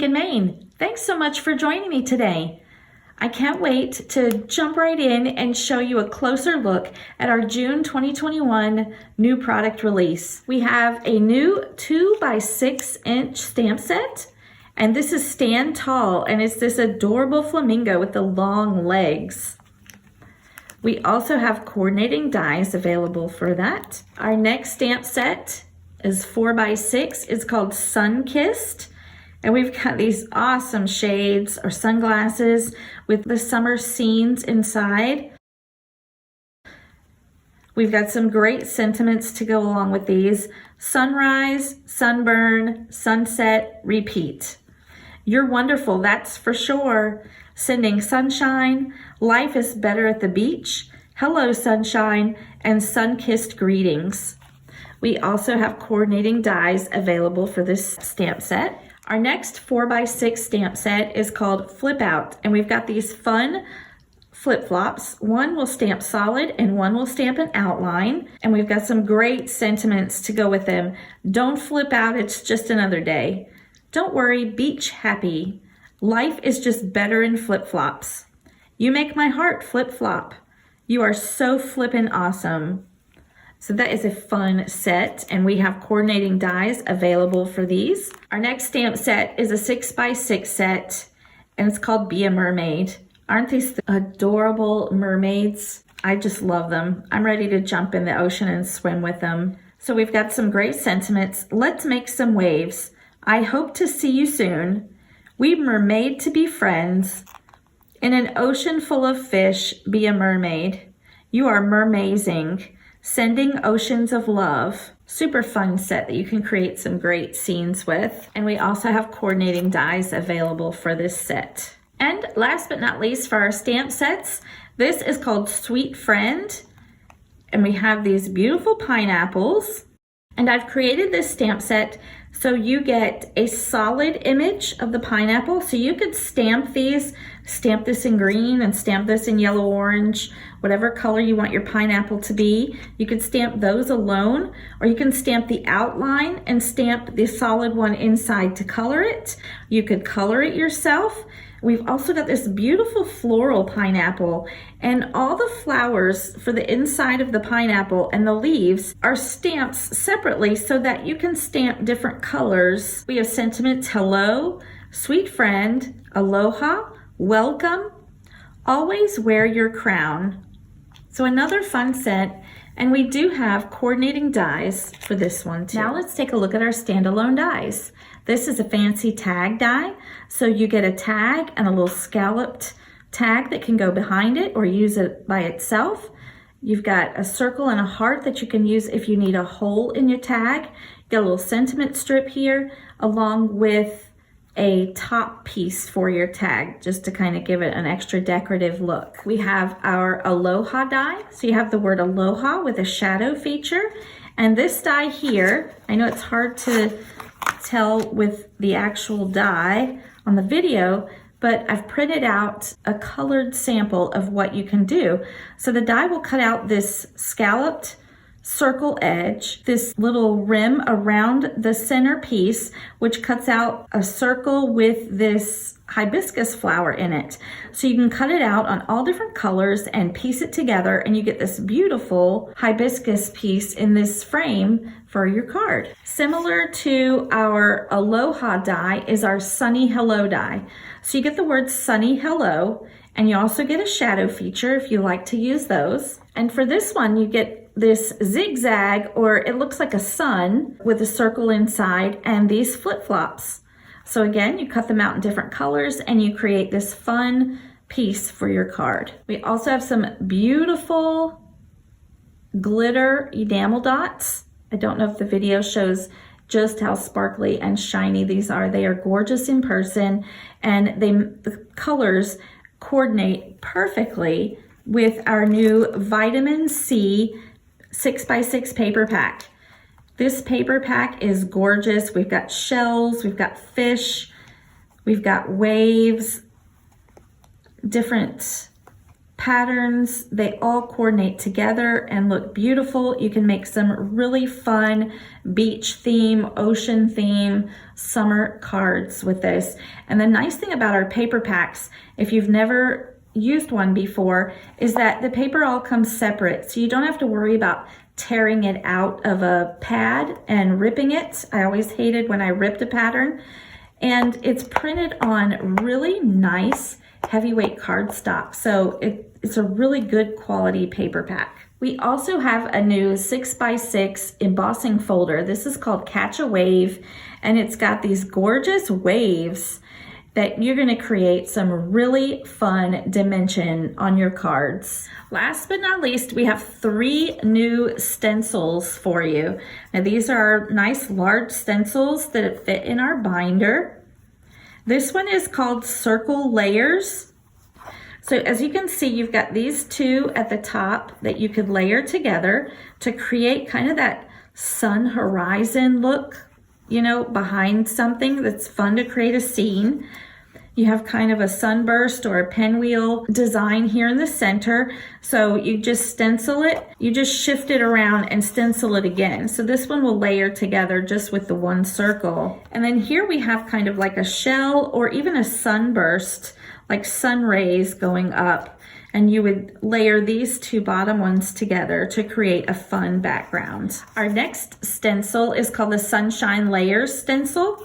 in Maine. Thanks so much for joining me today. I can't wait to jump right in and show you a closer look at our June 2021 new product release. We have a new 2x6-inch stamp set, and this is Stand Tall, and it's this adorable flamingo with the long legs. We also have coordinating dies available for that. Our next stamp set is 4x6. It's called Sinkist. And we've got these awesome shades or sunglasses with the summer scenes inside. We've got some great sentiments to go along with these. Sunrise, sunburn, sunset, repeat. You're wonderful, that's for sure. Sending sunshine, life is better at the beach, hello sunshine, and sun-kissed greetings. We also have coordinating dies available for this stamp set. Our next 4x6 stamp set is called Flip Out, and we've got these fun flip-flops. One will stamp solid and one will stamp an outline, and we've got some great sentiments to go with them. Don't flip out, it's just another day. Don't worry, beach happy. Life is just better in flip-flops. You make my heart flip-flop. You are so flippin' awesome. So that is a fun set, and we have coordinating dies available for these. Our next stamp set is a 6x6 set, and it's called Be a Mermaid. Aren't these adorable mermaids? I just love them. I'm ready to jump in the ocean and swim with them. So we've got some great sentiments. Let's make some waves. I hope to see you soon. We mermaid to be friends. In an ocean full of fish, be a mermaid. You are mermazing. Sending oceans of love. Super fun set that you can create some great scenes with. And we also have coordinating dies available for this set. And last but not least, for our stamp sets, this is called Sweet Friend. And we have these beautiful pineapples. And I've created this stamp set so you get a solid image of the pineapple. So you could stamp these, stamp this in green and stamp this in yellow, orange, whatever color you want your pineapple to be. You could stamp those alone, or you can stamp the outline and stamp the solid one inside to color it. You could color it yourself. We've also got this beautiful floral pineapple, and all the flowers for the inside of the pineapple and the leaves are stamps separately so that you can stamp different colors. We have sentiments: hello, sweet friend, aloha, welcome, always wear your crown. So another fun set, and we do have coordinating dies for this one too. Now let's take a look at our standalone dies. This is a fancy tag die. So you get a tag and a little scalloped tag that can go behind it or use it by itself. You've got a circle and a heart that you can use if you need a hole in your tag. You get a little sentiment strip here along with a top piece for your tag, just to kind of give it an extra decorative look. We have our Aloha die. So you have the word aloha with a shadow feature. And this die here, I know it's hard to tell with the actual die on the video, but I've printed out a colored sample of what you can do. So the die will cut out this scalloped circle edge, this little rim around the center piece, which cuts out a circle with this hibiscus flower in it. So you can cut it out on all different colors and piece it together, and you get this beautiful hibiscus piece in this frame for your card. Similar to our Aloha die is our Sunny Hello die. So you get the word Sunny Hello, and you also get a shadow feature if you like to use those. And for this one, you get this zigzag, or it looks like a sun with a circle inside, and these flip-flops. So again, you cut them out in different colors and you create this fun piece for your card. We also have some beautiful glitter enamel dots. I don't know if the video shows just how sparkly and shiny these are. They are gorgeous in person, and the colors coordinate perfectly with our new Vitamin C 6x6 paper pack. This paper pack is gorgeous. We've got shells, we've got fish, we've got waves, different patterns. They all coordinate together and look beautiful. You can make some really fun beach theme, ocean theme, summer cards with this. And the nice thing about our paper packs, if you've never used one before, is that the paper all comes separate. So you don't have to worry about tearing it out of a pad and ripping it. I always hated when I ripped a pattern. And it's printed on really nice heavyweight cardstock. So it's a really good quality paper pack. We also have a new 6x6 embossing folder. This is called Catch a Wave, and it's got these gorgeous waves that you're going to create some really fun dimension on your cards. Last but not least, we have 3 new stencils for you. Now these are nice large stencils that fit in our binder. This one is called Circle Layers. So as you can see, you've got these 2 at the top that you could layer together to create kind of that sun horizon look, you know, behind something that's fun to create a scene. You have kind of a sunburst or a pinwheel design here in the center. So you just stencil it, you just shift it around and stencil it again. So this one will layer together just with the one circle. And then here we have kind of like a shell or even a sunburst, like sun rays going up. And you would layer these 2 bottom ones together to create a fun background. Our next stencil is called the Sunshine Layers stencil.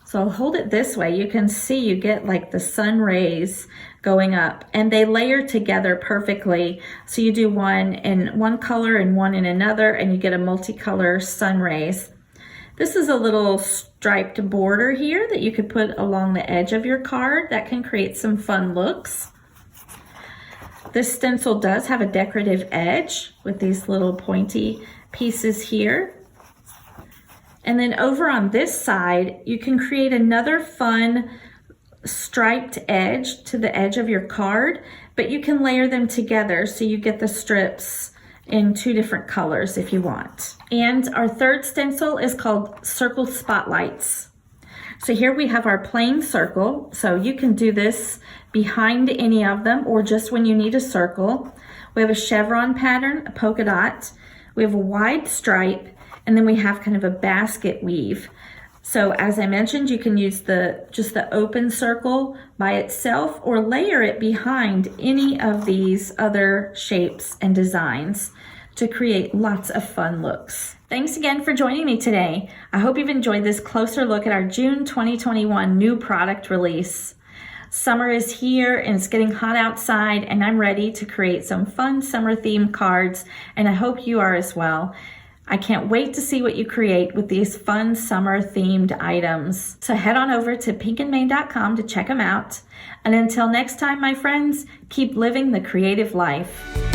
So I'll hold it this way. You can see you get like the sun rays going up, and they layer together perfectly. So you do one in one color and one in another, and you get a multicolor sun rays. This is a little striped border here that you could put along the edge of your card. That can create some fun looks. This stencil does have a decorative edge with these little pointy pieces here. And then over on this side, you can create another fun striped edge to the edge of your card, but you can layer them together so you get the strips in 2 different colors if you want. And our third stencil is called Circle Spotlights. So here we have our plain circle. So you can do this behind any of them or just when you need a circle. We have a chevron pattern, a polka dot. We have a wide stripe. And then we have kind of a basket weave. So as I mentioned, you can use just the open circle by itself or layer it behind any of these other shapes and designs to create lots of fun looks. Thanks again for joining me today. I hope you've enjoyed this closer look at our June 2021 new product release. Summer is here and it's getting hot outside, and I'm ready to create some fun summer themed cards, and I hope you are as well. I can't wait to see what you create with these fun summer themed items. So head on over to pinkandmain.com to check them out. And until next time, my friends, keep living the creative life.